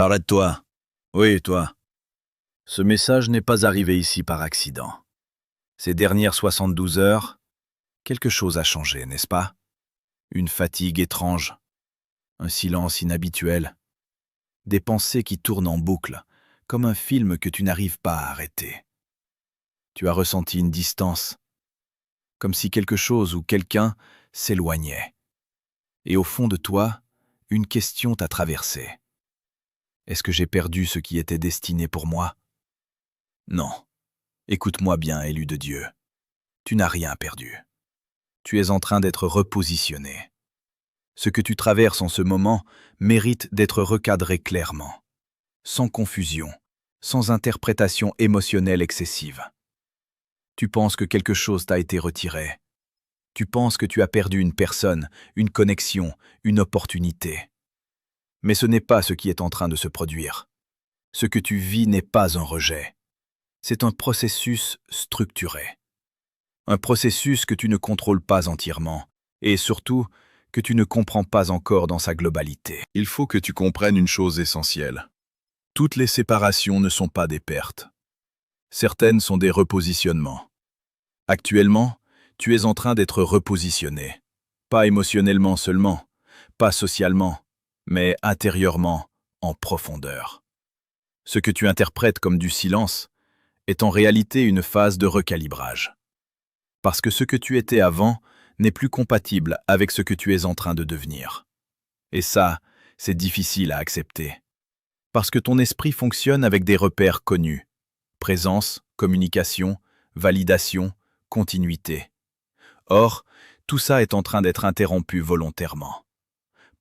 Arrête-toi. Oui, toi. Ce message n'est pas arrivé ici par accident. Ces dernières 72 heures, quelque chose a changé, n'est-ce pas? Une fatigue étrange, un silence inhabituel, des pensées qui tournent en boucle, comme un film que tu n'arrives pas à arrêter. Tu as ressenti une distance, comme si quelque chose ou quelqu'un s'éloignait. Et au fond de toi, une question t'a traversé. Est-ce que j'ai perdu ce qui était destiné pour moi? Non. Écoute-moi bien, élu de Dieu. Tu n'as rien perdu. Tu es en train d'être repositionné. Ce que tu traverses en ce moment mérite d'être recadré clairement, sans confusion, sans interprétation émotionnelle excessive. Tu penses que quelque chose t'a été retiré. Tu penses que tu as perdu une personne, une connexion, une opportunité. Mais ce n'est pas ce qui est en train de se produire. Ce que tu vis n'est pas un rejet. C'est un processus structuré. Un processus que tu ne contrôles pas entièrement, et surtout que tu ne comprends pas encore dans sa globalité. Il faut que tu comprennes une chose essentielle. Toutes les séparations ne sont pas des pertes. Certaines sont des repositionnements. Actuellement, tu es en train d'être repositionné. Pas émotionnellement seulement, pas socialement, mais intérieurement, en profondeur. Ce que tu interprètes comme du silence est en réalité une phase de recalibrage. Parce que ce que tu étais avant n'est plus compatible avec ce que tu es en train de devenir. Et ça, c'est difficile à accepter. Parce que ton esprit fonctionne avec des repères connus. Présence, communication, validation, continuité. Or, tout ça est en train d'être interrompu volontairement.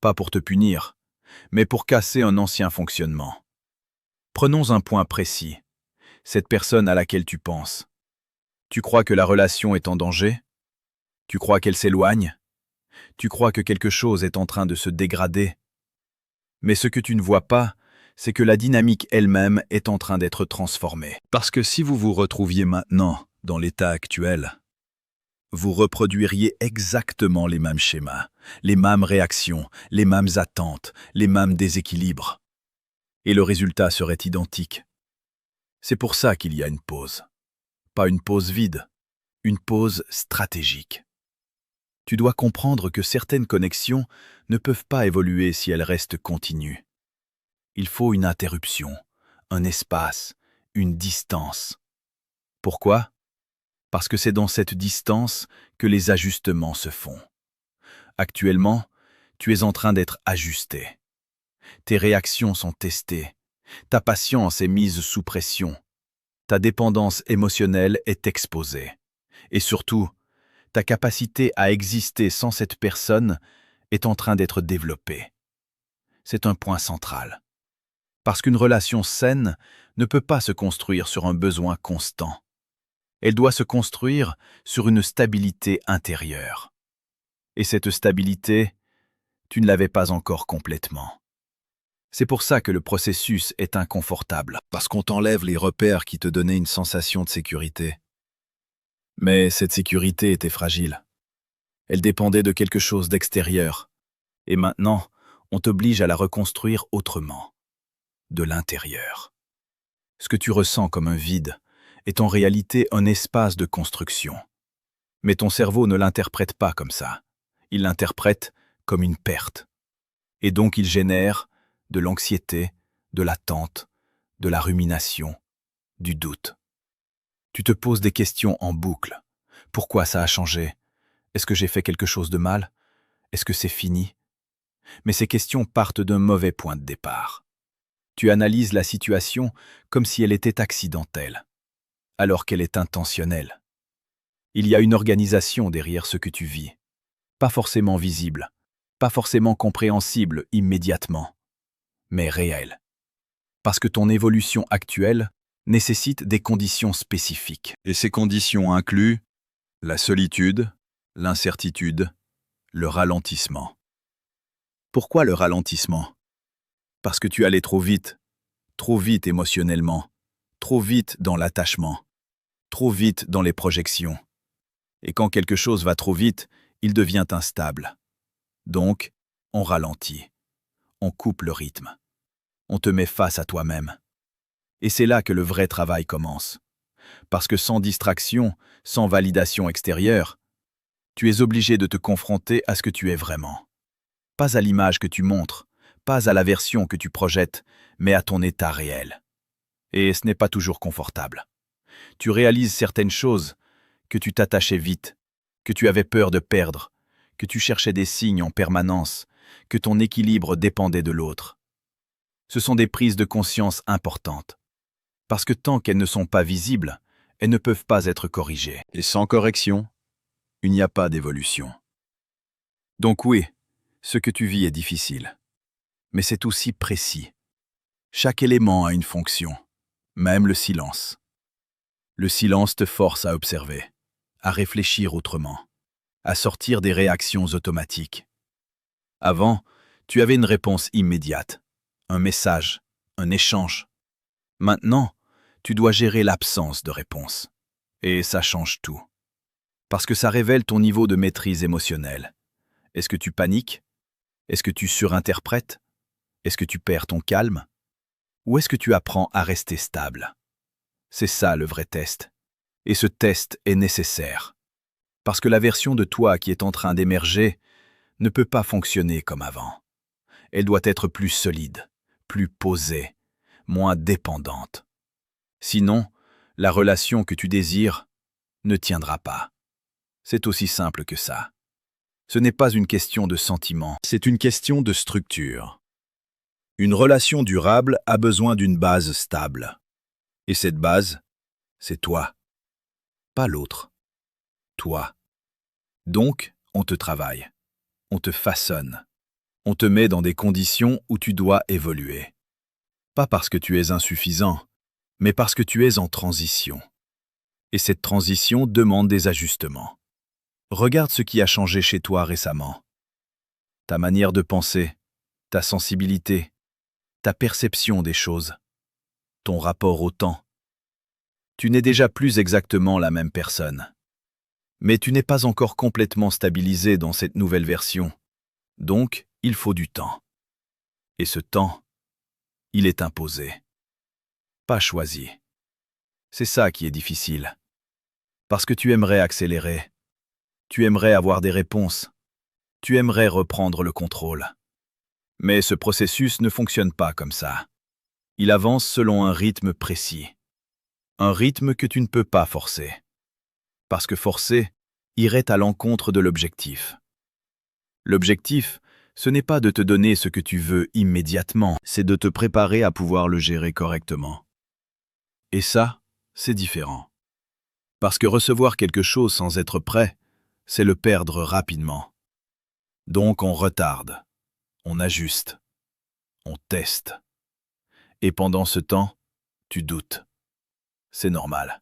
Pas pour te punir, mais pour casser un ancien fonctionnement. Prenons un point précis. Cette personne à laquelle tu penses. Tu crois que la relation est en danger? Tu crois qu'elle s'éloigne? Tu crois que quelque chose est en train de se dégrader? Mais ce que tu ne vois pas, c'est que la dynamique elle-même est en train d'être transformée. Parce que si vous vous retrouviez maintenant dans l'état actuel, vous reproduiriez exactement les mêmes schémas, les mêmes réactions, les mêmes attentes, les mêmes déséquilibres. Et le résultat serait identique. C'est pour ça qu'il y a une pause. Pas une pause vide, une pause stratégique. Tu dois comprendre que certaines connexions ne peuvent pas évoluer si elles restent continues. Il faut une interruption, un espace, une distance. Pourquoi? Parce que c'est dans cette distance que les ajustements se font. Actuellement, tu es en train d'être ajusté. Tes réactions sont testées. Ta patience est mise sous pression. Ta dépendance émotionnelle est exposée. Et surtout, ta capacité à exister sans cette personne est en train d'être développée. C'est un point central. Parce qu'une relation saine ne peut pas se construire sur un besoin constant. Elle doit se construire sur une stabilité intérieure. Et cette stabilité, tu ne l'avais pas encore complètement. C'est pour ça que le processus est inconfortable. Parce qu'on t'enlève les repères qui te donnaient une sensation de sécurité. Mais cette sécurité était fragile. Elle dépendait de quelque chose d'extérieur. Et maintenant, on t'oblige à la reconstruire autrement. De l'intérieur. Ce que tu ressens comme un vide est en réalité un espace de construction. Mais ton cerveau ne l'interprète pas comme ça. Il l'interprète comme une perte. Et donc il génère de l'anxiété, de l'attente, de la rumination, du doute. Tu te poses des questions en boucle. Pourquoi ça a changé? Est-ce que j'ai fait quelque chose de mal? Est-ce que c'est fini? Mais ces questions partent d'un mauvais point de départ. Tu analyses la situation comme si elle était accidentelle, alors qu'elle est intentionnelle. Il y a une organisation derrière ce que tu vis, pas forcément visible, pas forcément compréhensible immédiatement, mais réelle. Parce que ton évolution actuelle nécessite des conditions spécifiques. Et ces conditions incluent la solitude, l'incertitude, le ralentissement. Pourquoi le ralentissement? Parce que tu allais trop vite émotionnellement, trop vite dans l'attachement, trop vite dans les projections. Et quand quelque chose va trop vite, il devient instable. Donc, on ralentit, on coupe le rythme. On te met face à toi-même. Et c'est là que le vrai travail commence. Parce que sans distraction, sans validation extérieure, tu es obligé de te confronter à ce que tu es vraiment. Pas à l'image que tu montres, pas à la version que tu projettes, mais à ton état réel. Et ce n'est pas toujours confortable. Tu réalises certaines choses, que tu t'attachais vite, que tu avais peur de perdre, que tu cherchais des signes en permanence, que ton équilibre dépendait de l'autre. Ce sont des prises de conscience importantes. Parce que tant qu'elles ne sont pas visibles, elles ne peuvent pas être corrigées. Et sans correction, il n'y a pas d'évolution. Donc oui, ce que tu vis est difficile. Mais c'est aussi précis. Chaque élément a une fonction, même le silence. Le silence te force à observer, à réfléchir autrement, à sortir des réactions automatiques. Avant, tu avais une réponse immédiate, un message, un échange. Maintenant, tu dois gérer l'absence de réponse. Et ça change tout. Parce que ça révèle ton niveau de maîtrise émotionnelle. Est-ce que tu paniques? Est-ce que tu surinterprètes? Est-ce que tu perds ton calme? Ou est-ce que tu apprends à rester stable? C'est ça le vrai test. Et ce test est nécessaire. Parce que la version de toi qui est en train d'émerger ne peut pas fonctionner comme avant. Elle doit être plus solide, plus posée, moins dépendante. Sinon, la relation que tu désires ne tiendra pas. C'est aussi simple que ça. Ce n'est pas une question de sentiment, c'est une question de structure. Une relation durable a besoin d'une base stable. Et cette base, c'est toi. Pas l'autre. Toi. Donc, on te travaille. On te façonne. On te met dans des conditions où tu dois évoluer. Pas parce que tu es insuffisant, mais parce que tu es en transition. Et cette transition demande des ajustements. Regarde ce qui a changé chez toi récemment. Ta manière de penser, ta sensibilité, ta perception des choses, ton rapport au temps. Tu n'es déjà plus exactement la même personne. Mais tu n'es pas encore complètement stabilisé dans cette nouvelle version. Donc, il faut du temps. Et ce temps, il est imposé. Pas choisi. C'est ça qui est difficile. Parce que tu aimerais accélérer. Tu aimerais avoir des réponses. Tu aimerais reprendre le contrôle. Mais ce processus ne fonctionne pas comme ça. Il avance selon un rythme précis. Un rythme que tu ne peux pas forcer. Parce que forcer irait à l'encontre de l'objectif. L'objectif, ce n'est pas de te donner ce que tu veux immédiatement, c'est de te préparer à pouvoir le gérer correctement. Et ça, c'est différent. Parce que recevoir quelque chose sans être prêt, c'est le perdre rapidement. Donc on retarde, on ajuste, on teste. Et pendant ce temps, tu doutes. C'est normal.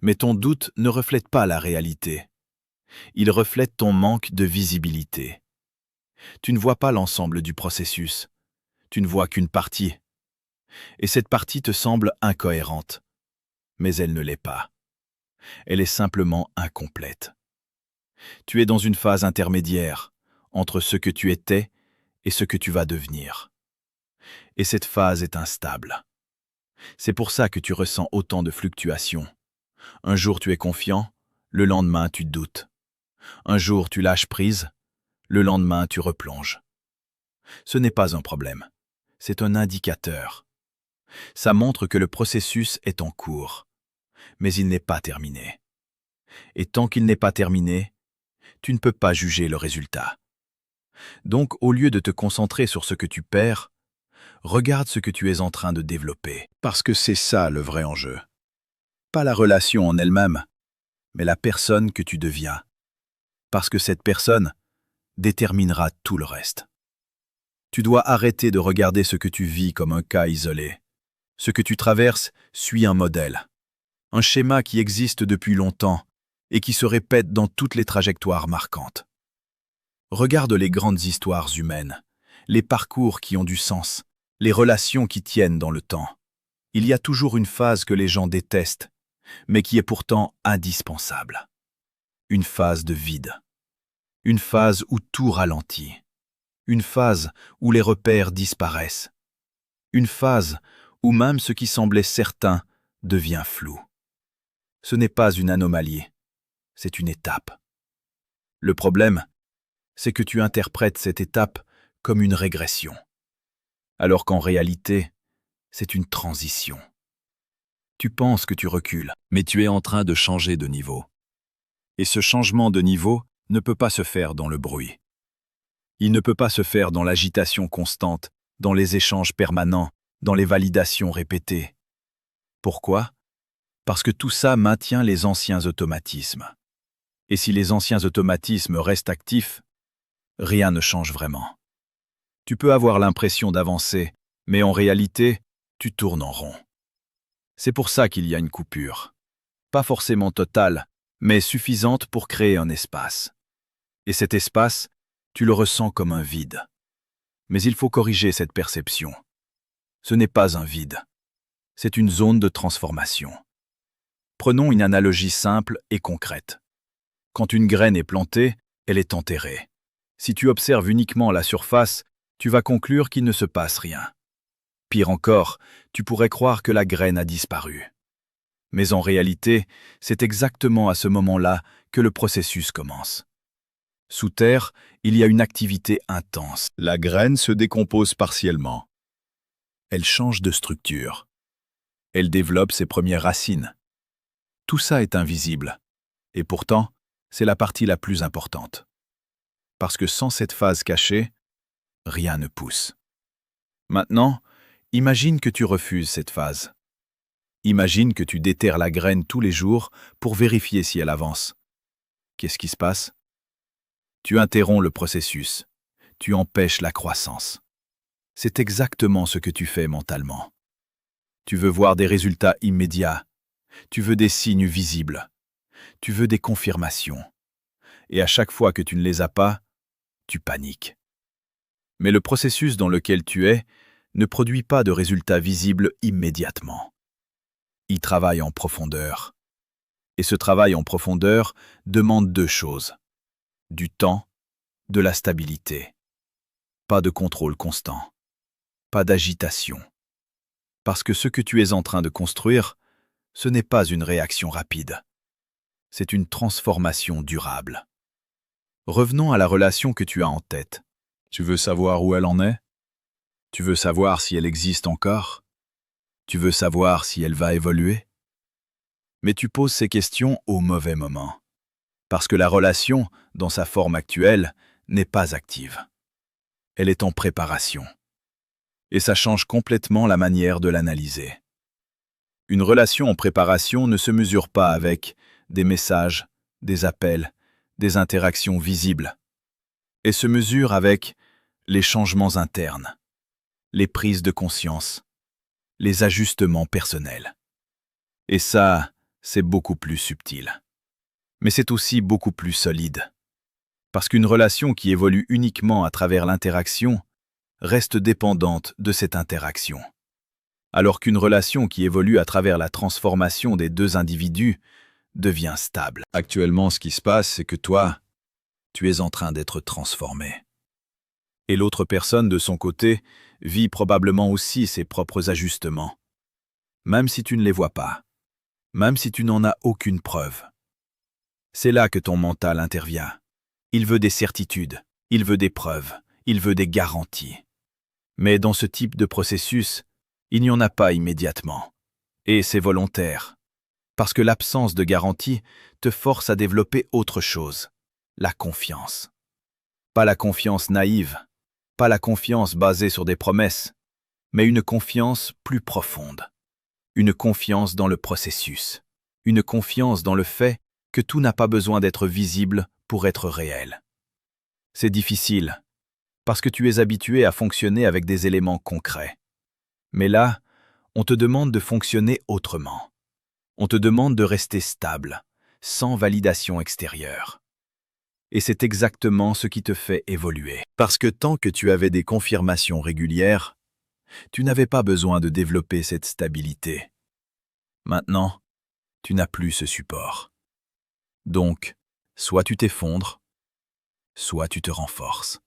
Mais ton doute ne reflète pas la réalité. Il reflète ton manque de visibilité. Tu ne vois pas l'ensemble du processus. Tu ne vois qu'une partie. Et cette partie te semble incohérente. Mais elle ne l'est pas. Elle est simplement incomplète. Tu es dans une phase intermédiaire entre ce que tu étais et ce que tu vas devenir. Et cette phase est instable. C'est pour ça que tu ressens autant de fluctuations. Un jour tu es confiant, le lendemain tu doutes. Un jour tu lâches prise, le lendemain tu replonges. Ce n'est pas un problème, c'est un indicateur. Ça montre que le processus est en cours, mais il n'est pas terminé. Et tant qu'il n'est pas terminé, tu ne peux pas juger le résultat. Donc, au lieu de te concentrer sur ce que tu perds, regarde ce que tu es en train de développer, parce que c'est ça le vrai enjeu. Pas la relation en elle-même, mais la personne que tu deviens. Parce que cette personne déterminera tout le reste. Tu dois arrêter de regarder ce que tu vis comme un cas isolé. Ce que tu traverses suit un modèle, un schéma qui existe depuis longtemps et qui se répète dans toutes les trajectoires marquantes. Regarde les grandes histoires humaines, les parcours qui ont du sens, les relations qui tiennent dans le temps. Il y a toujours une phase que les gens détestent, mais qui est pourtant indispensable. Une phase de vide. Une phase où tout ralentit. Une phase où les repères disparaissent. Une phase où même ce qui semblait certain devient flou. Ce n'est pas une anomalie, c'est une étape. Le problème, c'est que tu interprètes cette étape comme une régression, alors qu'en réalité, c'est une transition. Tu penses que tu recules, mais tu es en train de changer de niveau. Et ce changement de niveau ne peut pas se faire dans le bruit. Il ne peut pas se faire dans l'agitation constante, dans les échanges permanents, dans les validations répétées. Pourquoi? Parce que tout ça maintient les anciens automatismes. Et si les anciens automatismes restent actifs, rien ne change vraiment. Tu peux avoir l'impression d'avancer, mais en réalité, tu tournes en rond. C'est pour ça qu'il y a une coupure. Pas forcément totale, mais suffisante pour créer un espace. Et cet espace, tu le ressens comme un vide. Mais il faut corriger cette perception. Ce n'est pas un vide. C'est une zone de transformation. Prenons une analogie simple et concrète. Quand une graine est plantée, elle est enterrée. Si tu observes uniquement la surface, tu vas conclure qu'il ne se passe rien. Pire encore, tu pourrais croire que la graine a disparu. Mais en réalité, c'est exactement à ce moment-là que le processus commence. Sous terre, il y a une activité intense. La graine se décompose partiellement. Elle change de structure. Elle développe ses premières racines. Tout ça est invisible. Et pourtant, c'est la partie la plus importante. Parce que sans cette phase cachée, rien ne pousse. Maintenant, imagine que tu refuses cette phase. Imagine que tu déterres la graine tous les jours pour vérifier si elle avance. Qu'est-ce qui se passe? Tu interromps le processus. Tu empêches la croissance. C'est exactement ce que tu fais mentalement. Tu veux voir des résultats immédiats. Tu veux des signes visibles. Tu veux des confirmations. Et à chaque fois que tu ne les as pas, tu paniques. Mais le processus dans lequel tu es ne produit pas de résultats visibles immédiatement. Il travaille en profondeur. Et ce travail en profondeur demande deux choses. Du temps, de la stabilité. Pas de contrôle constant. Pas d'agitation. Parce que ce que tu es en train de construire, ce n'est pas une réaction rapide. C'est une transformation durable. Revenons à la relation que tu as en tête. Tu veux savoir où elle en est? Tu veux savoir si elle existe encore? Tu veux savoir si elle va évoluer? Mais tu poses ces questions au mauvais moment. Parce que la relation, dans sa forme actuelle, n'est pas active. Elle est en préparation. Et ça change complètement la manière de l'analyser. Une relation en préparation ne se mesure pas avec des messages, des appels, des interactions visibles. Elle se mesure avec les changements internes, les prises de conscience, les ajustements personnels. Et ça, c'est beaucoup plus subtil. Mais c'est aussi beaucoup plus solide. Parce qu'une relation qui évolue uniquement à travers l'interaction reste dépendante de cette interaction. Alors qu'une relation qui évolue à travers la transformation des deux individus devient stable. Actuellement, ce qui se passe, c'est que toi, tu es en train d'être transformé. Et l'autre personne, de son côté, vit probablement aussi ses propres ajustements. Même si tu ne les vois pas. Même si tu n'en as aucune preuve. C'est là que ton mental intervient. Il veut des certitudes, il veut des preuves, il veut des garanties. Mais dans ce type de processus, il n'y en a pas immédiatement. Et c'est volontaire. Parce que l'absence de garantie te force à développer autre chose, la confiance. Pas la confiance naïve, pas la confiance basée sur des promesses, mais une confiance plus profonde. Une confiance dans le processus. Une confiance dans le fait que tout n'a pas besoin d'être visible pour être réel. C'est difficile, parce que tu es habitué à fonctionner avec des éléments concrets. Mais là, on te demande de fonctionner autrement. On te demande de rester stable, sans validation extérieure. Et c'est exactement ce qui te fait évoluer. Parce que tant que tu avais des confirmations régulières, tu n'avais pas besoin de développer cette stabilité. Maintenant, tu n'as plus ce support. Donc, soit tu t'effondres, soit tu te renforces.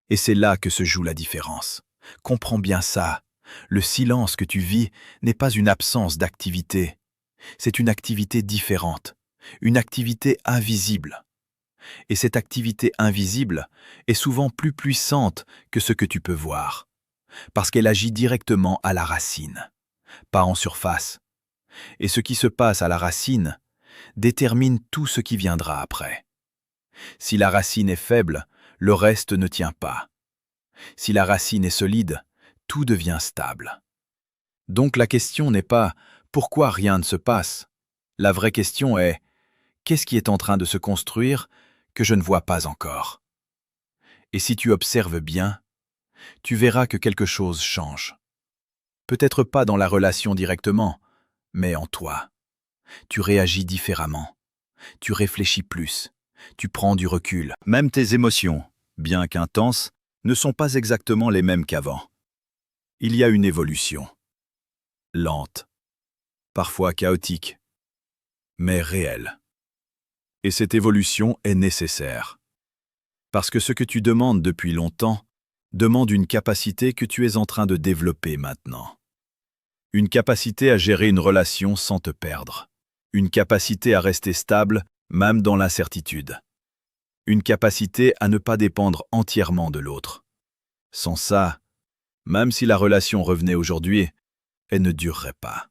Et c'est là que se joue la différence. Comprends bien ça. Le silence que tu vis n'est pas une absence d'activité. C'est une activité différente, une activité invisible. Et cette activité invisible est souvent plus puissante que ce que tu peux voir, parce qu'elle agit directement à la racine, pas en surface. Et ce qui se passe à la racine détermine tout ce qui viendra après. Si la racine est faible, le reste ne tient pas. Si la racine est solide, tout devient stable. Donc la question n'est pas « pourquoi rien ne se passe ?» La vraie question est « qu'est-ce qui est en train de se construire que je ne vois pas encore ?» Et si tu observes bien, tu verras que quelque chose change. Peut-être pas dans la relation directement, mais en toi. Tu réagis différemment. Tu réfléchis plus. Tu prends du recul. Même tes émotions, bien qu'intenses, ne sont pas exactement les mêmes qu'avant. Il y a une évolution. Lente, parfois chaotique, mais réelle. Et cette évolution est nécessaire. Parce que ce que tu demandes depuis longtemps demande une capacité que tu es en train de développer maintenant. Une capacité à gérer une relation sans te perdre. Une capacité à rester stable, même dans l'incertitude. Une capacité à ne pas dépendre entièrement de l'autre. Sans ça, même si la relation revenait aujourd'hui, elle ne durerait pas.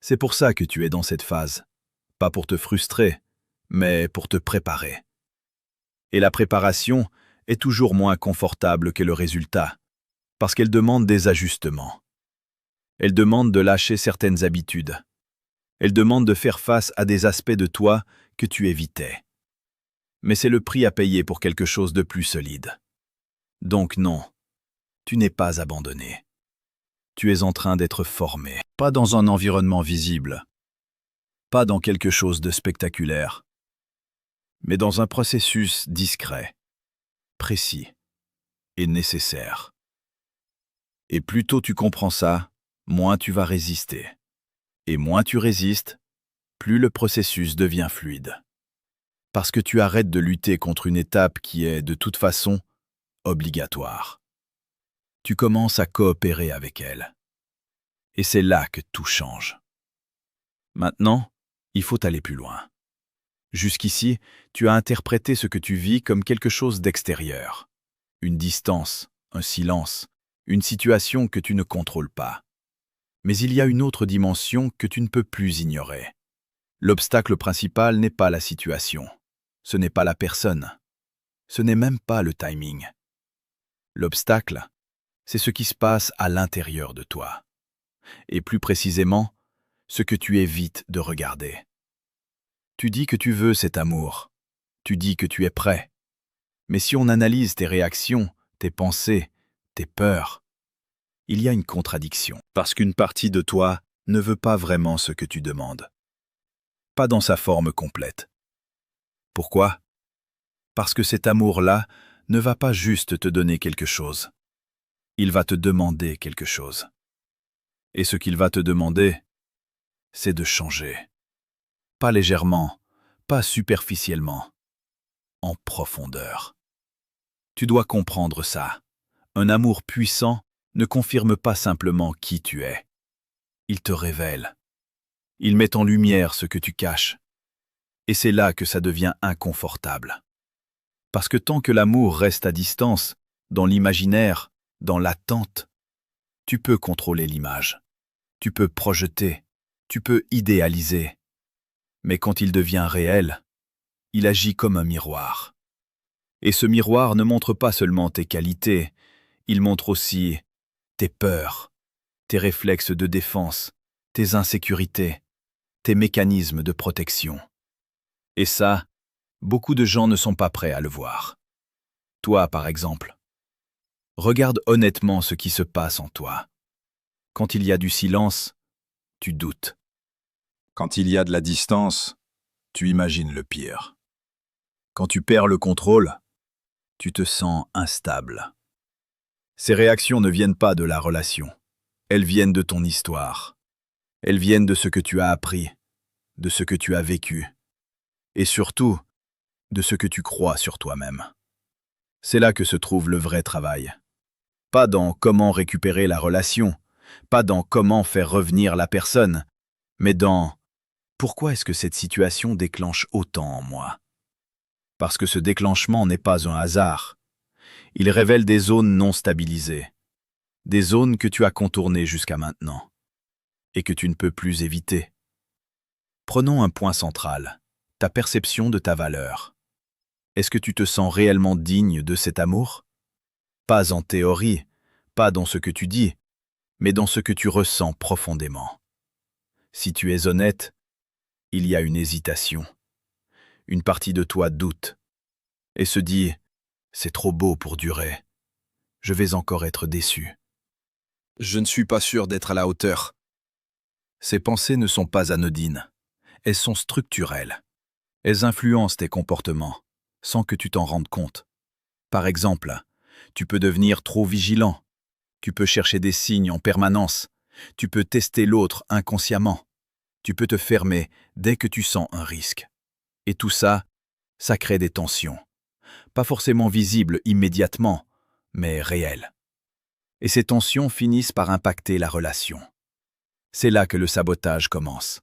C'est pour ça que tu es dans cette phase. Pas pour te frustrer, mais pour te préparer. Et la préparation est toujours moins confortable que le résultat, parce qu'elle demande des ajustements. Elle demande de lâcher certaines habitudes. Elle demande de faire face à des aspects de toi que tu évitais. Mais c'est le prix à payer pour quelque chose de plus solide. Donc non, tu n'es pas abandonné. Tu es en train d'être formé, pas dans un environnement visible, pas dans quelque chose de spectaculaire, mais dans un processus discret, précis et nécessaire. Et plus tôt tu comprends ça, moins tu vas résister. Et moins tu résistes, plus le processus devient fluide. Parce que tu arrêtes de lutter contre une étape qui est, de toute façon, obligatoire. Tu commences à coopérer avec elle. Et c'est là que tout change. Maintenant, il faut aller plus loin. Jusqu'ici, tu as interprété ce que tu vis comme quelque chose d'extérieur. Une distance, un silence, une situation que tu ne contrôles pas. Mais il y a une autre dimension que tu ne peux plus ignorer. L'obstacle principal n'est pas la situation. Ce n'est pas la personne. Ce n'est même pas le timing. L'obstacle, c'est ce qui se passe à l'intérieur de toi. Et plus précisément, ce que tu évites de regarder. Tu dis que tu veux cet amour. Tu dis que tu es prêt. Mais si on analyse tes réactions, tes pensées, tes peurs, il y a une contradiction. Parce qu'une partie de toi ne veut pas vraiment ce que tu demandes. Pas dans sa forme complète. Pourquoi? Parce que cet amour-là ne va pas juste te donner quelque chose. Il va te demander quelque chose. Et ce qu'il va te demander, c'est de changer. Pas légèrement, pas superficiellement, en profondeur. Tu dois comprendre ça. Un amour puissant ne confirme pas simplement qui tu es. Il te révèle. Il met en lumière ce que tu caches. Et c'est là que ça devient inconfortable. Parce que tant que l'amour reste à distance, dans l'imaginaire, dans l'attente, tu peux contrôler l'image. Tu peux projeter. Tu peux idéaliser. Mais quand il devient réel, il agit comme un miroir. Et ce miroir ne montre pas seulement tes qualités, il montre aussi tes peurs, tes réflexes de défense, tes insécurités, tes mécanismes de protection. Et ça, beaucoup de gens ne sont pas prêts à le voir. Toi, par exemple, regarde honnêtement ce qui se passe en toi. Quand il y a du silence, tu doutes. Quand il y a de la distance, tu imagines le pire. Quand tu perds le contrôle, tu te sens instable. Ces réactions ne viennent pas de la relation. Elles viennent de ton histoire. Elles viennent de ce que tu as appris, de ce que tu as vécu, et surtout, de ce que tu crois sur toi-même. C'est là que se trouve le vrai travail. Pas dans comment récupérer la relation, pas dans comment faire revenir la personne, mais dans pourquoi est-ce que cette situation déclenche autant en moi? Parce que ce déclenchement n'est pas un hasard. Il révèle des zones non stabilisées, des zones que tu as contournées jusqu'à maintenant, et que tu ne peux plus éviter. Prenons un point central, ta perception de ta valeur. Est-ce que tu te sens réellement digne de cet amour? Pas en théorie, pas dans ce que tu dis, mais dans ce que tu ressens profondément. Si tu es honnête, il y a une hésitation. Une partie de toi doute et se dit « c'est trop beau pour durer. Je vais encore être déçu. Je ne suis pas sûr d'être à la hauteur. » Ces pensées ne sont pas anodines. Elles sont structurelles. Elles influencent tes comportements, sans que tu t'en rendes compte. Par exemple, tu peux devenir trop vigilant. Tu peux chercher des signes en permanence. Tu peux tester l'autre inconsciemment. Tu peux te fermer dès que tu sens un risque. Et tout ça, ça crée des tensions. Pas forcément visibles immédiatement, mais réelles. Et ces tensions finissent par impacter la relation. C'est là que le sabotage commence.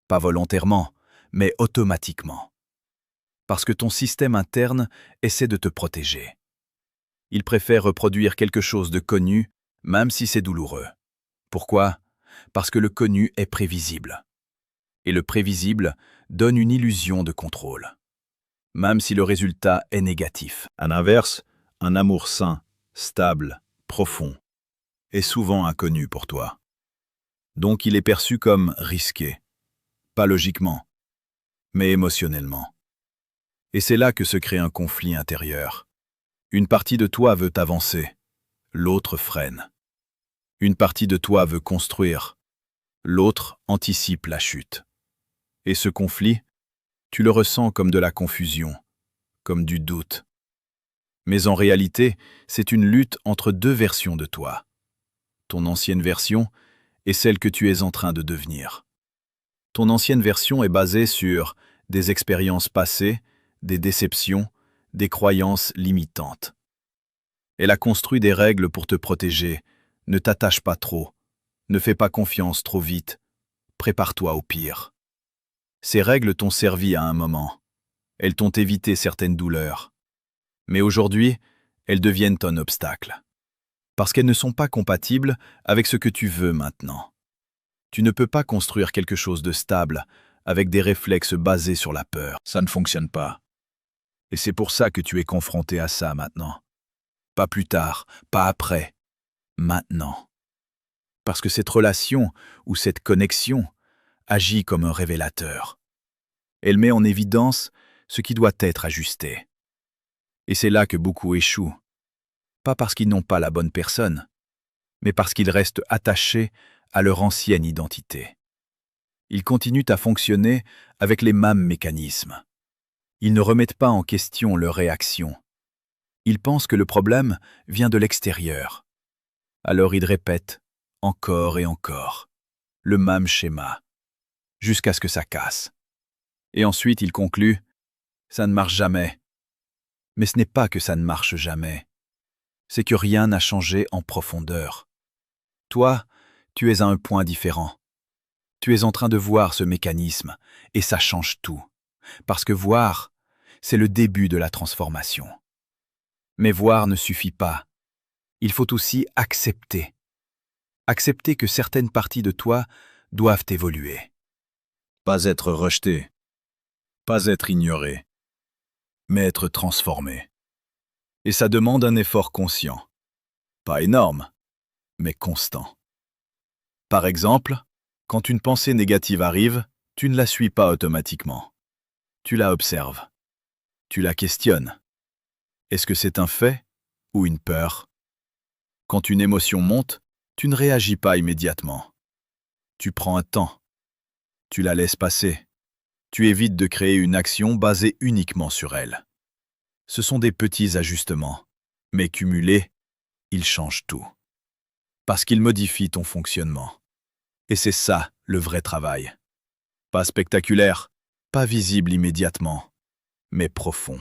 Pas volontairement, mais automatiquement. Parce que ton système interne essaie de te protéger. Il préfère reproduire quelque chose de connu, même si c'est douloureux. Pourquoi? Parce que le connu est prévisible. Et le prévisible donne une illusion de contrôle, même si le résultat est négatif. À l'inverse, un amour sain, stable, profond, est souvent inconnu pour toi. Donc il est perçu comme risqué, pas logiquement, mais émotionnellement. Et c'est là que se crée un conflit intérieur. Une partie de toi veut avancer, l'autre freine. Une partie de toi veut construire, l'autre anticipe la chute. Et ce conflit, tu le ressens comme de la confusion, comme du doute. Mais en réalité, c'est une lutte entre deux versions de toi. Ton ancienne version et celle que tu es en train de devenir. Ton ancienne version est basée sur des expériences passées, des déceptions, des croyances limitantes. Elle a construit des règles pour te protéger. Ne t'attache pas trop. Ne fais pas confiance trop vite. Prépare-toi au pire. Ces règles t'ont servi à un moment. Elles t'ont évité certaines douleurs. Mais aujourd'hui, elles deviennent un obstacle. Parce qu'elles ne sont pas compatibles avec ce que tu veux maintenant. Tu ne peux pas construire quelque chose de stable avec des réflexes basés sur la peur. Ça ne fonctionne pas. Et c'est pour ça que tu es confronté à ça maintenant. Pas plus tard, pas après. Maintenant. Parce que cette relation ou cette connexion agit comme un révélateur. Elle met en évidence ce qui doit être ajusté. Et c'est là que beaucoup échouent. Pas parce qu'ils n'ont pas la bonne personne, mais parce qu'ils restent attachés à leur ancienne identité. Ils continuent à fonctionner avec les mêmes mécanismes. Ils ne remettent pas en question leurs réactions. Ils pensent que le problème vient de l'extérieur. Alors ils répètent encore et encore le même schéma, jusqu'à ce que ça casse. Et ensuite ils concluent « ça ne marche jamais ». Mais ce n'est pas que ça ne marche jamais. C'est que rien n'a changé en profondeur. Toi, tu es à un point différent. Tu es en train de voir ce mécanisme, et ça change tout. Parce que voir, c'est le début de la transformation. Mais voir ne suffit pas. Il faut aussi accepter. Accepter que certaines parties de toi doivent évoluer. Pas être rejeté, pas être ignoré, mais être transformé. Et ça demande un effort conscient. Pas énorme, mais constant. Par exemple, quand une pensée négative arrive, tu ne la suis pas automatiquement. Tu la observes. Tu la questionnes. Est-ce que c'est un fait ou une peur? Quand une émotion monte, tu ne réagis pas immédiatement. Tu prends un temps. Tu la laisses passer. Tu évites de créer une action basée uniquement sur elle. Ce sont des petits ajustements, mais cumulés, ils changent tout. Parce qu'ils modifient ton fonctionnement. Et c'est ça, le vrai travail. Pas spectaculaire, pas visible immédiatement, mais profond.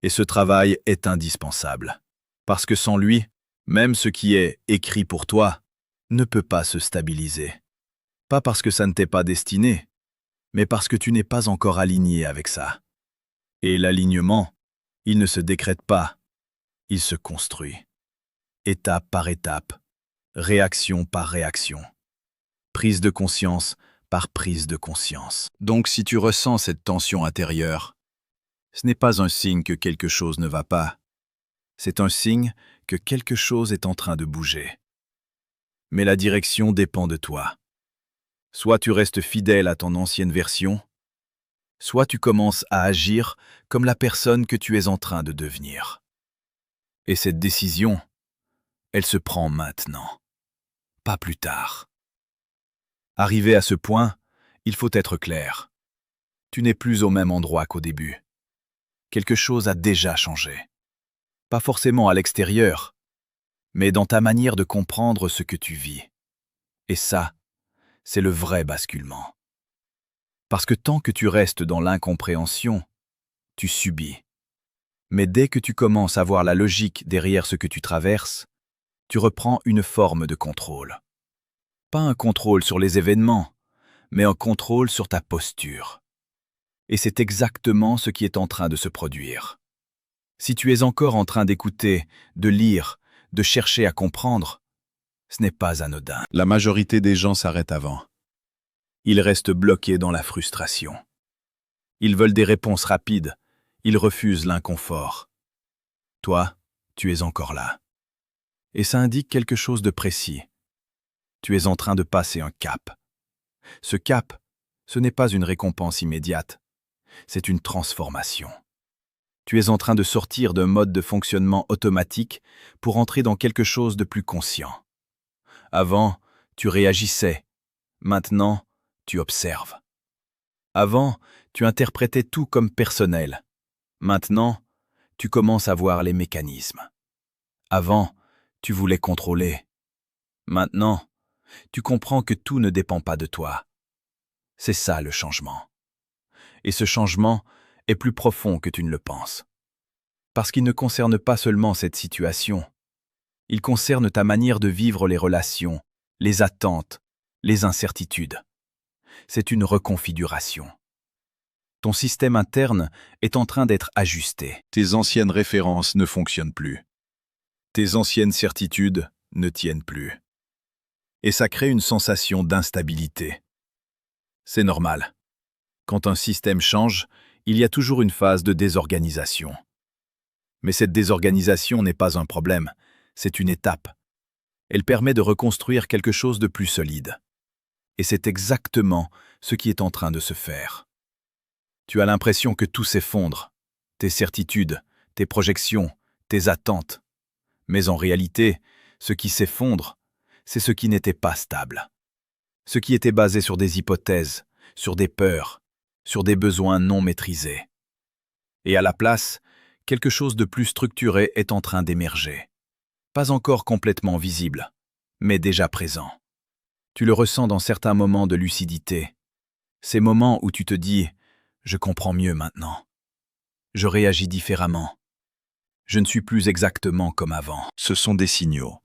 Et ce travail est indispensable. Parce que sans lui, Même ce qui est écrit pour toi ne peut pas se stabiliser. Pas parce que ça ne t'est pas destiné, mais parce que tu n'es pas encore aligné avec ça. Et l'alignement, il ne se décrète pas, il se construit. Étape par étape, réaction par réaction, prise de conscience par prise de conscience. Donc si tu ressens cette tension intérieure, ce n'est pas un signe que quelque chose ne va pas. C'est un signe que quelque chose est en train de bouger. Mais la direction dépend de toi. Soit tu restes fidèle à ton ancienne version, soit tu commences à agir comme la personne que tu es en train de devenir. Et cette décision, elle se prend maintenant, pas plus tard. Arrivé à ce point, il faut être clair. Tu n'es plus au même endroit qu'au début. Quelque chose a déjà changé. Pas forcément à l'extérieur, mais dans ta manière de comprendre ce que tu vis. Et ça, c'est le vrai basculement. Parce que tant que tu restes dans l'incompréhension, tu subis. Mais dès que tu commences à voir la logique derrière ce que tu traverses, tu reprends une forme de contrôle. Pas un contrôle sur les événements, mais un contrôle sur ta posture. Et c'est exactement ce qui est en train de se produire. Si tu es encore en train d'écouter, de lire, de chercher à comprendre, ce n'est pas anodin. La majorité des gens s'arrêtent avant. Ils restent bloqués dans la frustration. Ils veulent des réponses rapides, ils refusent l'inconfort. Toi, tu es encore là. Et ça indique quelque chose de précis. Tu es en train de passer un cap. Ce cap, ce n'est pas une récompense immédiate, c'est une transformation. Tu es en train de sortir d'un mode de fonctionnement automatique pour entrer dans quelque chose de plus conscient. Avant, tu réagissais. Maintenant, tu observes. Avant, tu interprétais tout comme personnel. Maintenant, tu commences à voir les mécanismes. Avant, tu voulais contrôler. Maintenant, tu comprends que tout ne dépend pas de toi. C'est ça le changement. Et ce changement est plus profond que tu ne le penses. Parce qu'il ne concerne pas seulement cette situation. Il concerne ta manière de vivre les relations, les attentes, les incertitudes. C'est une reconfiguration. Ton système interne est en train d'être ajusté. Tes anciennes références ne fonctionnent plus. Tes anciennes certitudes ne tiennent plus. Et ça crée une sensation d'instabilité. C'est normal. Quand un système change, il y a toujours une phase de désorganisation. Mais cette désorganisation n'est pas un problème, c'est une étape. Elle permet de reconstruire quelque chose de plus solide. Et c'est exactement ce qui est en train de se faire. Tu as l'impression que tout s'effondre, tes certitudes, tes projections, tes attentes. Mais en réalité, ce qui s'effondre, c'est ce qui n'était pas stable. Ce qui était basé sur des hypothèses, sur des peurs, sur des besoins non maîtrisés. Et à la place, quelque chose de plus structuré est en train d'émerger. Pas encore complètement visible, mais déjà présent. Tu le ressens dans certains moments de lucidité. Ces moments où tu te dis « je comprends mieux maintenant ». Je réagis différemment. Je ne suis plus exactement comme avant. Ce sont des signaux.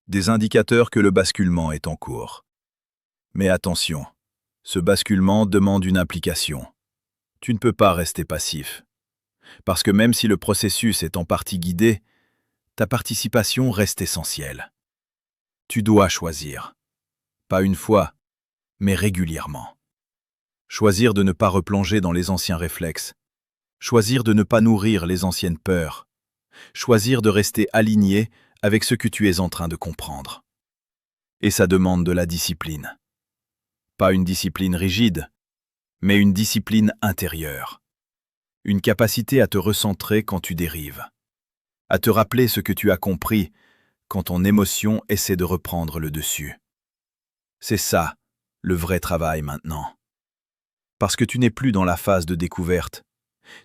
Des indicateurs que le basculement est en cours. Mais attention, ce basculement demande une implication. Tu ne peux pas rester passif. Parce que même si le processus est en partie guidé, ta participation reste essentielle. Tu dois choisir. Pas une fois, mais régulièrement. Choisir de ne pas replonger dans les anciens réflexes. Choisir de ne pas nourrir les anciennes peurs. Choisir de rester aligné avec ce que tu es en train de comprendre. Et ça demande de la discipline. Pas une discipline rigide, mais une discipline intérieure. Une capacité à te recentrer quand tu dérives. À te rappeler ce que tu as compris quand ton émotion essaie de reprendre le dessus. C'est ça, le vrai travail maintenant. Parce que tu n'es plus dans la phase de découverte,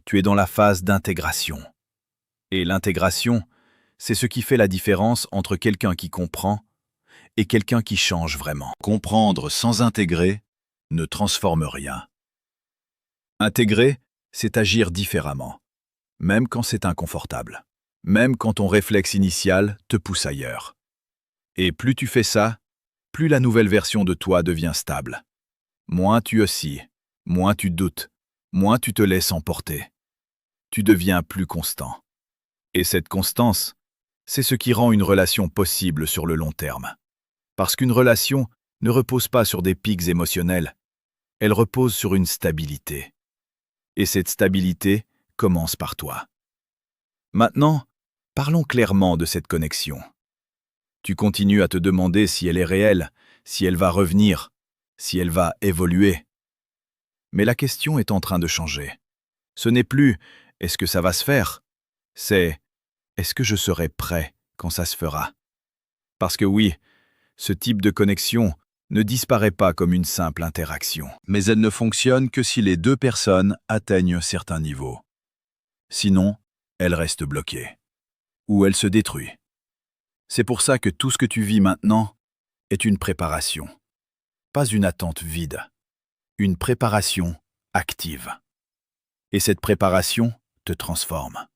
tu es dans la phase d'intégration. Et l'intégration, c'est ce qui fait la différence entre quelqu'un qui comprend et quelqu'un qui change vraiment. Comprendre sans intégrer ne transforme rien. Intégrer, c'est agir différemment, même quand c'est inconfortable. même quand ton réflexe initial te pousse ailleurs. Et plus tu fais ça, plus la nouvelle version de toi devient stable. Moins tu oscilles, moins tu doutes, moins tu te laisses emporter. Tu deviens plus constant. Et cette constance, c'est ce qui rend une relation possible sur le long terme. Parce qu'une relation ne repose pas sur des pics émotionnels, elle repose sur une stabilité. Et cette stabilité commence par toi. Maintenant, parlons clairement de cette connexion. Tu continues à te demander si elle est réelle, si elle va revenir, si elle va évoluer. Mais la question est en train de changer. Ce n'est plus « est-ce que ça va se faire ?» C'est « est-ce que je serai prêt quand ça se fera ?» Parce que oui, ce type de connexion ne disparaît pas comme une simple interaction. Mais elle ne fonctionne que si les deux personnes atteignent certains niveaux. Sinon, elle reste bloquée. Ou elle se détruit. C'est pour ça que tout ce que tu vis maintenant est une préparation. Pas une attente vide. Une préparation active. Et cette préparation te transforme.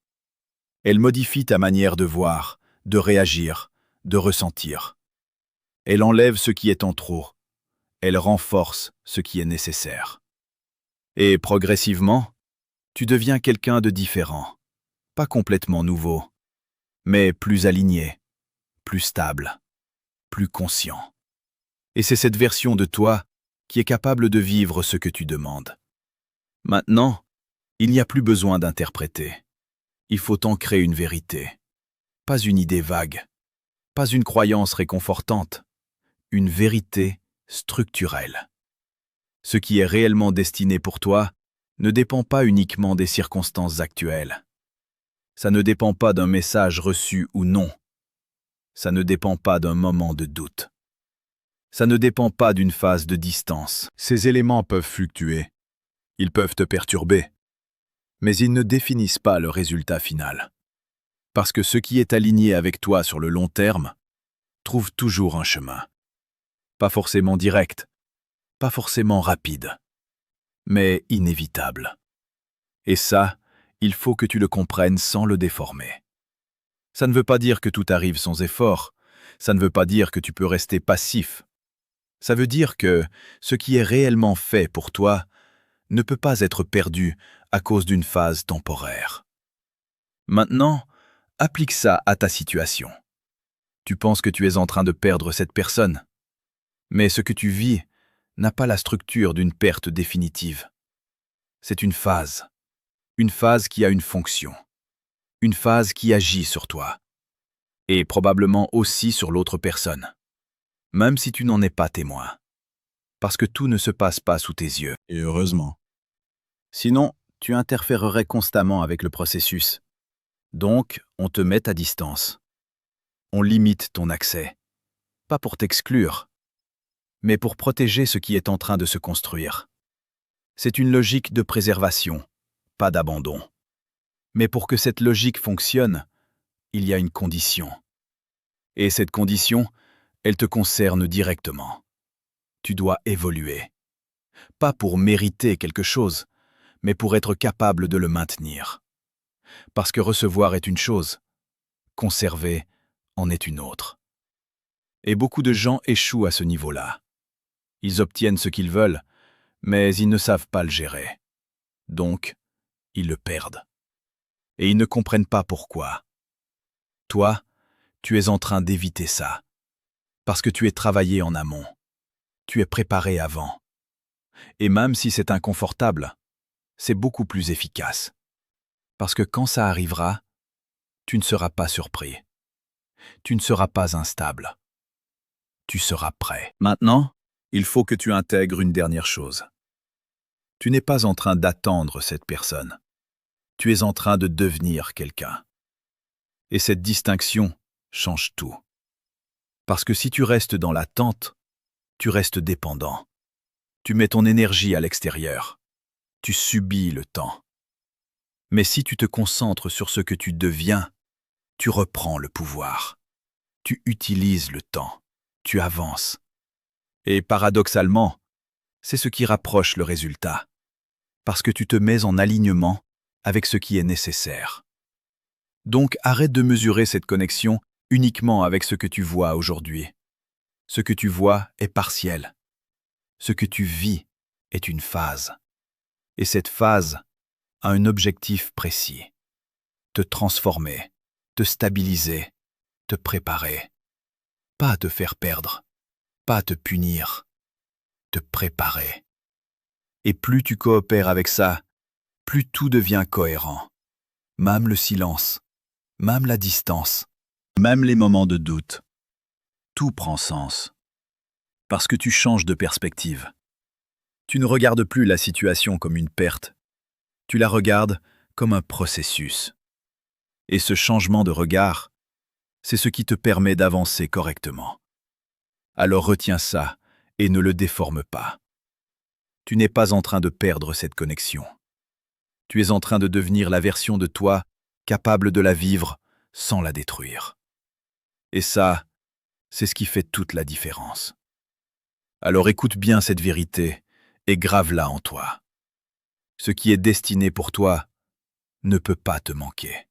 Elle modifie ta manière de voir, de réagir, de ressentir. Elle enlève ce qui est en trop. Elle renforce ce qui est nécessaire. Et progressivement, tu deviens quelqu'un de différent. Pas complètement nouveau, mais plus aligné, plus stable, plus conscient. Et c'est cette version de toi qui est capable de vivre ce que tu demandes. Maintenant, il n'y a plus besoin d'interpréter. Il faut ancrer une vérité. Pas une idée vague, pas une croyance réconfortante, une vérité structurelle. Ce qui est réellement destiné pour toi ne dépend pas uniquement des circonstances actuelles. Ça ne dépend pas d'un message reçu ou non. Ça ne dépend pas d'un moment de doute. Ça ne dépend pas d'une phase de distance. Ces éléments peuvent fluctuer. Ils peuvent te perturber. Mais ils ne définissent pas le résultat final. Parce que ce qui est aligné avec toi sur le long terme trouve toujours un chemin. Pas forcément direct, pas forcément rapide, mais inévitable. Et ça, il faut que tu le comprennes sans le déformer. Ça ne veut pas dire que tout arrive sans effort, ça ne veut pas dire que tu peux rester passif. Ça veut dire que ce qui est réellement fait pour toi ne peut pas être perdu à cause d'une phase temporaire. Maintenant, applique ça à ta situation. Tu penses que tu es en train de perdre cette personne, mais ce que tu vis n'a pas la structure d'une perte définitive. C'est une phase qui a une fonction, une phase qui agit sur toi, et probablement aussi sur l'autre personne, même si tu n'en es pas témoin, parce que tout ne se passe pas sous tes yeux. Et heureusement. Sinon, tu interférerais constamment avec le processus. Donc, on te met à distance. On limite ton accès, pas pour t'exclure, mais pour protéger ce qui est en train de se construire. C'est une logique de préservation, pas d'abandon. Mais pour que cette logique fonctionne, il y a une condition. Et cette condition, elle te concerne directement. Tu dois évoluer. Pas pour mériter quelque chose, mais pour être capable de le maintenir. Parce que recevoir est une chose, conserver en est une autre. Et beaucoup de gens échouent à ce niveau-là. Ils obtiennent ce qu'ils veulent, mais ils ne savent pas le gérer. Donc, ils le perdent. Et ils ne comprennent pas pourquoi. Toi, tu es en train d'éviter ça. Parce que tu es travaillé en amont. Tu es préparé avant. Et même si c'est inconfortable, c'est beaucoup plus efficace. Parce que quand ça arrivera, tu ne seras pas surpris. Tu ne seras pas instable. Tu seras prêt. Maintenant, il faut que tu intègres une dernière chose. Tu n'es pas en train d'attendre cette personne. Tu es en train de devenir quelqu'un. Et cette distinction change tout. Parce que si tu restes dans l'attente, tu restes dépendant. Tu mets ton énergie à l'extérieur. Tu subis le temps. Mais si tu te concentres sur ce que tu deviens, tu reprends le pouvoir. Tu utilises le temps. Tu avances. Et paradoxalement, c'est ce qui rapproche le résultat. Parce que tu te mets en alignement avec ce qui est nécessaire. Donc arrête de mesurer cette connexion uniquement avec ce que tu vois aujourd'hui. Ce que tu vois est partiel. Ce que tu vis est une phase. Et cette phase a un objectif précis. Te transformer, te stabiliser, te préparer. Pas à te faire perdre, pas à te punir, te préparer. Et plus tu coopères avec ça, plus tout devient cohérent. Même le silence, même la distance, même les moments de doute. Tout prend sens. Parce que tu changes de perspective. Tu ne regardes plus la situation comme une perte. Tu la regardes comme un processus. Et ce changement de regard, c'est ce qui te permet d'avancer correctement. Alors retiens ça et ne le déforme pas. Tu n'es pas en train de perdre cette connexion. Tu es en train de devenir la version de toi capable de la vivre sans la détruire. Et ça, c'est ce qui fait toute la différence. Alors écoute bien cette vérité et grave-la en toi. Ce qui est destiné pour toi ne peut pas te manquer.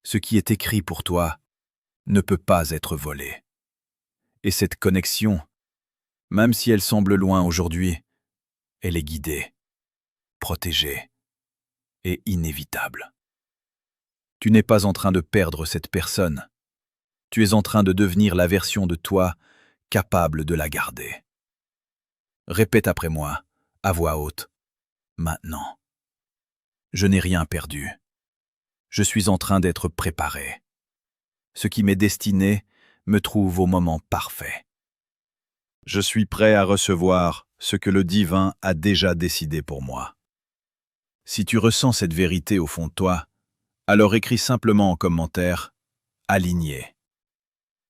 Ce qui est écrit pour toi ne peut pas être volé. Et cette connexion, même si elle semble loin aujourd'hui, elle est guidée, protégée et inévitable. Tu n'es pas en train de perdre cette personne. Tu es en train de devenir la version de toi capable de la garder. Répète après moi, à voix haute. Maintenant. Je n'ai rien perdu. Je suis en train d'être préparé. Ce qui m'est destiné me trouve au moment parfait. Je suis prêt à recevoir ce que le divin a déjà décidé pour moi. Si tu ressens cette vérité au fond de toi, alors écris simplement en commentaire « Aligné ».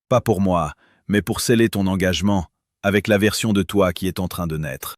Pas pour moi, mais pour sceller ton engagement avec la version de toi qui est en train de naître.